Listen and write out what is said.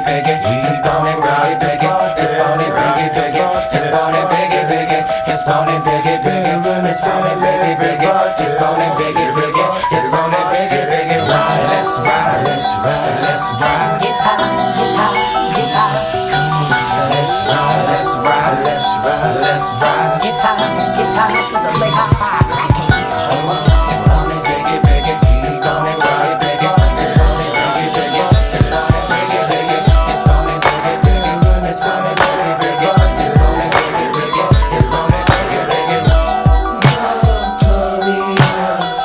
biggie. It's bone and biggie, biggie. It's bone and biggie, biggie. It's bone and biggie, biggie. It's bone and biggie, biggie. It's bone and biggie, biggie. It's bone and biggie, biggie. It's bone and biggie, biggie. Ride, let's ride, let's ride, let's ride. Get high, get high, get high. Let's ride, let's ride, let's ride, let's ride.